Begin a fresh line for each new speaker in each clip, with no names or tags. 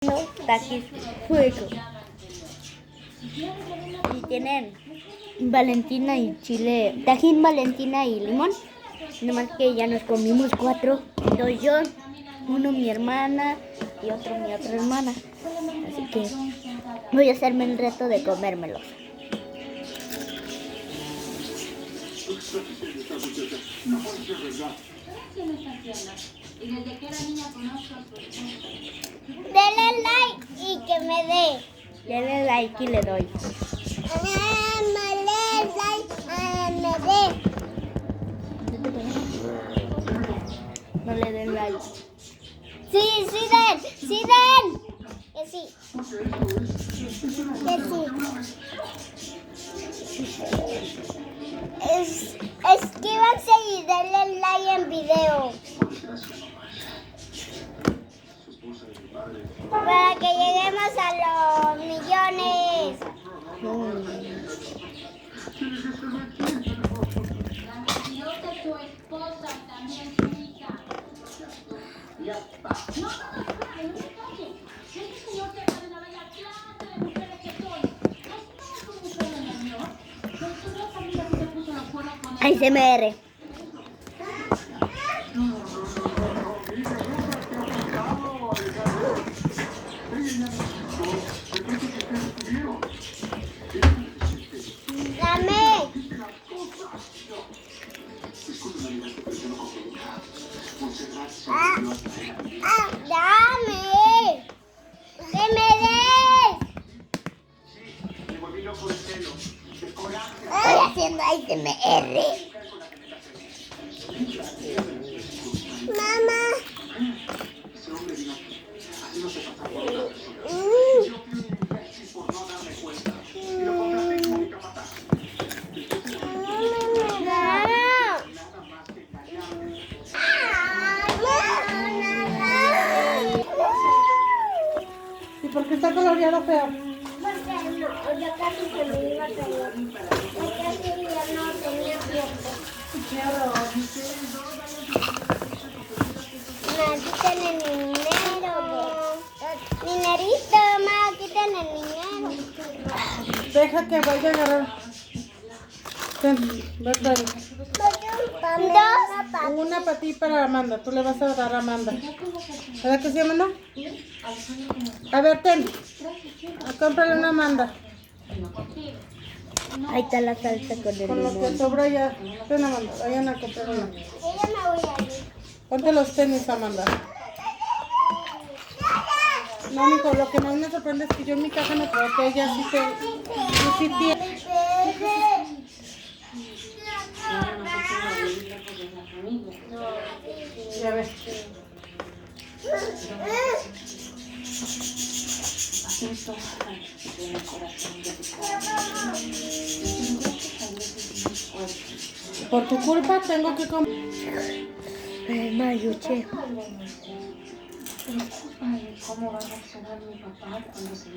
Taquis fuego. Y tienen Valentina y chile, tajín, Valentina y limón. Nomás que ya nos comimos 4, 2 yo, 1 mi hermana y otro mi otra hermana. Así que voy a hacerme el reto de comérmelos. Denle like y que me dé. Denle like y le doy. No le den like. Sí, sí den, sí den. Que sí. Que sí. Escríbanse y denle like en video. Para que lleguemos a los millones. ASMR. Dame. Dame. Que me des. Estoy haciendo ASMR. Mamá.
¿Y por qué está coloreado feo?
Porque no, yo casi se me iba a caer. Yo casi ya no tenía tiempo. Mamá, quiten el dinero. Dinerito, mamá, quiten el dinero.
Deja que vaya a agarrar. Ten, ve, trae. Una para ti y para Amanda. Tú le vas a dar a Amanda. ¿Verdad que sí, Amanda? A ver, ten. Cómprale una Amanda.
Ahí está la salsa con el
Con lo que
limón.
sobra ya. Ten, Amanda. Vayan a comprar una.
Ella me voy a ir.
Ponte los tenis, Amanda. No, mijo, lo que más me sorprende es que yo en mi caja no creo que ella sí tiene. Ya ves. Por tu culpa tengo que comprar.
Mayuche.
¿Cómo va a reaccionar mi papá cuando se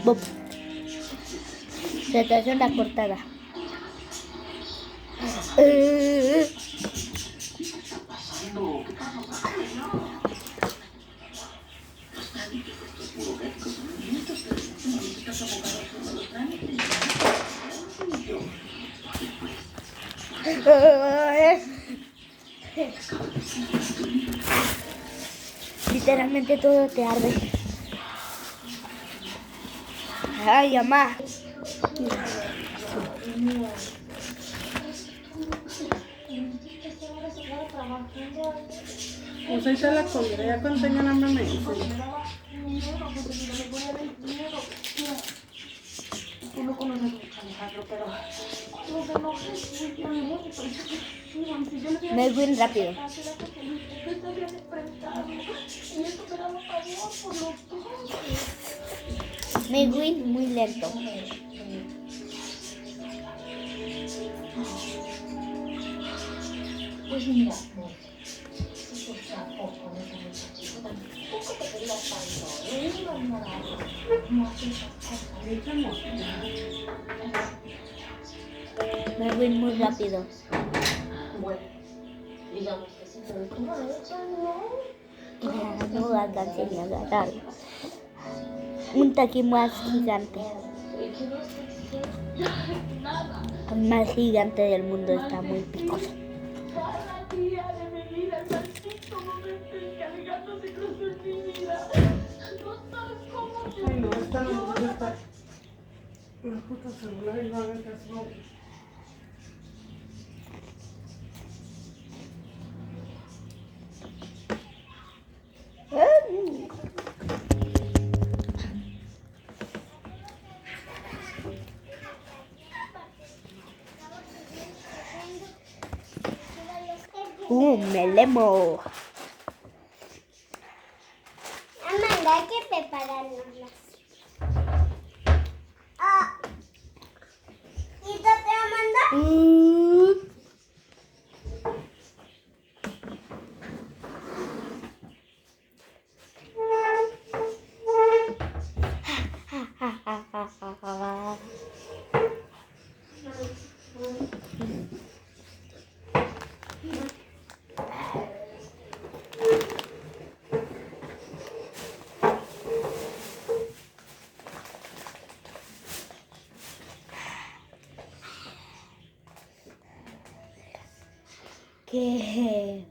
Bob. Se te hace una cortada. Literalmente todo te arde. Ay, mamá.
Pues ahí está la comida. Ya cuando tengan hambre me dicen.
Tú no conoces mucho, Alejandro, pero no te enojes,
Me voy rápido. Me voy muy lento.
Pues mira, tampoco,
Me voy muy rápido.
Bueno, digamos que si no es como ella, ¿no?
Ya no alcancé ni a agarrarlo. Un taqui más gigante.
¿Y qué vas a hacer? Nada.
El más gigante del mundo está muy picoso.
Cada día de mi vida es maldito momento en que Alejandro se cruzó en mi vida. No sabes cómo te
Ay, no, esta no me gusta. El puto celular y no hagan caso.
Melemo.
Amanda, hay que prepararnoslas. Ah. Quítate, Amanda.
¿Qué?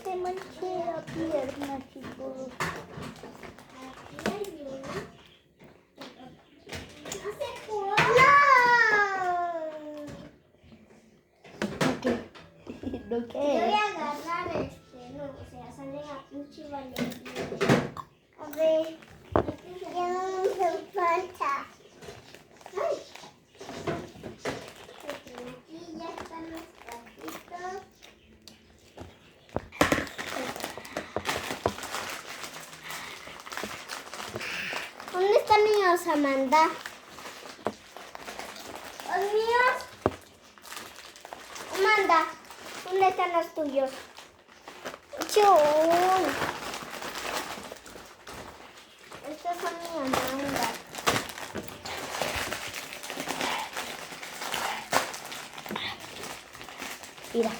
Te manché la pierna, chicos. No se puede.
¿No
Yo voy
qué?
a agarrar no, o sea, sale a pinche Valentina. A ver, ya no me falta. Ay. Aquí ya están los taquitos. ¿Dónde están niños, Amanda? ¿Los míos? Amanda, ¿dónde están los tuyos? ¡Chun! Estos son mi Amanda.
Mira.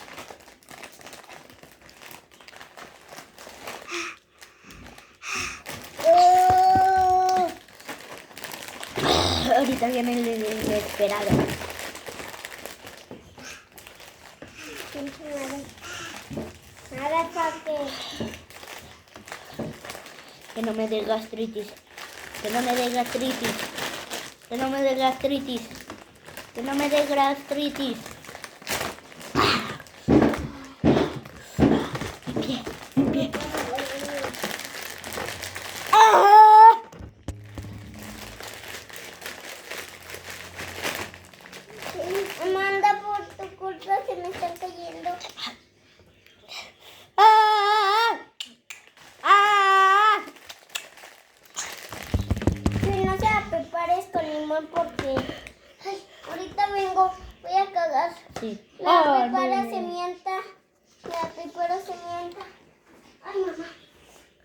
Ahorita viene el inesperado.
Nada, papi.
Que no me dé gastritis. Que no me dé gastritis. Que no me dé gastritis. Que no me dé gastritis. Mi pie, mi pie. ¡Ah!
Amanda, por tu culpa se me están cayendo.
¡Ah! ¡Ah!
Si no se prepares con limón porque ay, ahorita vengo, voy a cagar.
Sí.
La
Ah,
prepara
no.
semienta. La preparo semienta. Ay, mamá.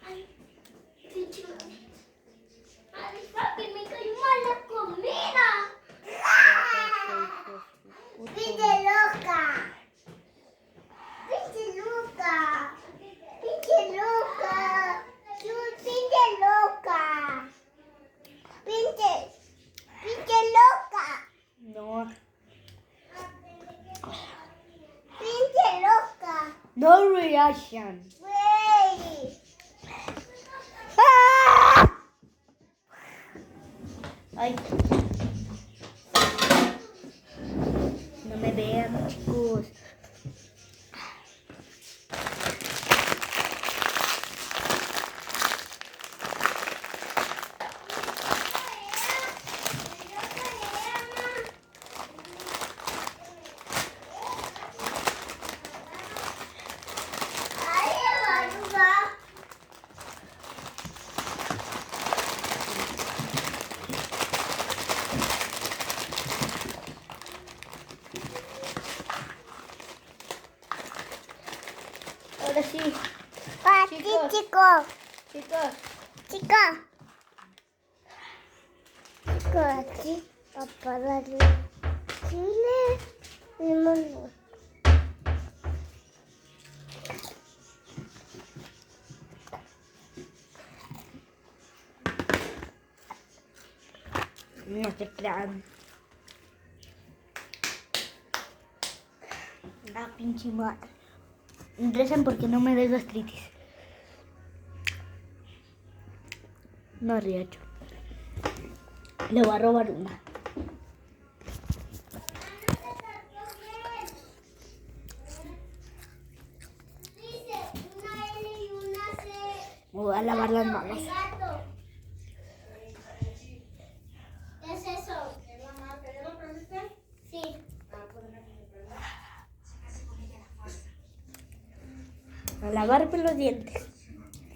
Ay, pinche madre. Ay, papi, me cayó mal la comida. ¡Pinche loca! ¡Pinche loca! ¡Pinche loca! ¡Pinche loca! ¡Pinche loca!
No.
¡Pinche loca!
No reaction.
¡Güey!
¡Ah! Ay. No me vean, chicos.
¡Ay, Aruba!
así.
Para ti,
Chicos.
chico.
Chicos,
Chica. Chico, aquí. Papá, dale. Chile. Limón.
no se crean. La pinche madre. Recen porque no me dé gastritis. No, Riacho. Le voy a robar una.
Dice una L y una C.
Me voy a lavar las manos.
Gato. ¿Qué es eso?
¿Es la marca? ¿Ya lo prendiste?
Sí.
A lavarme los dientes.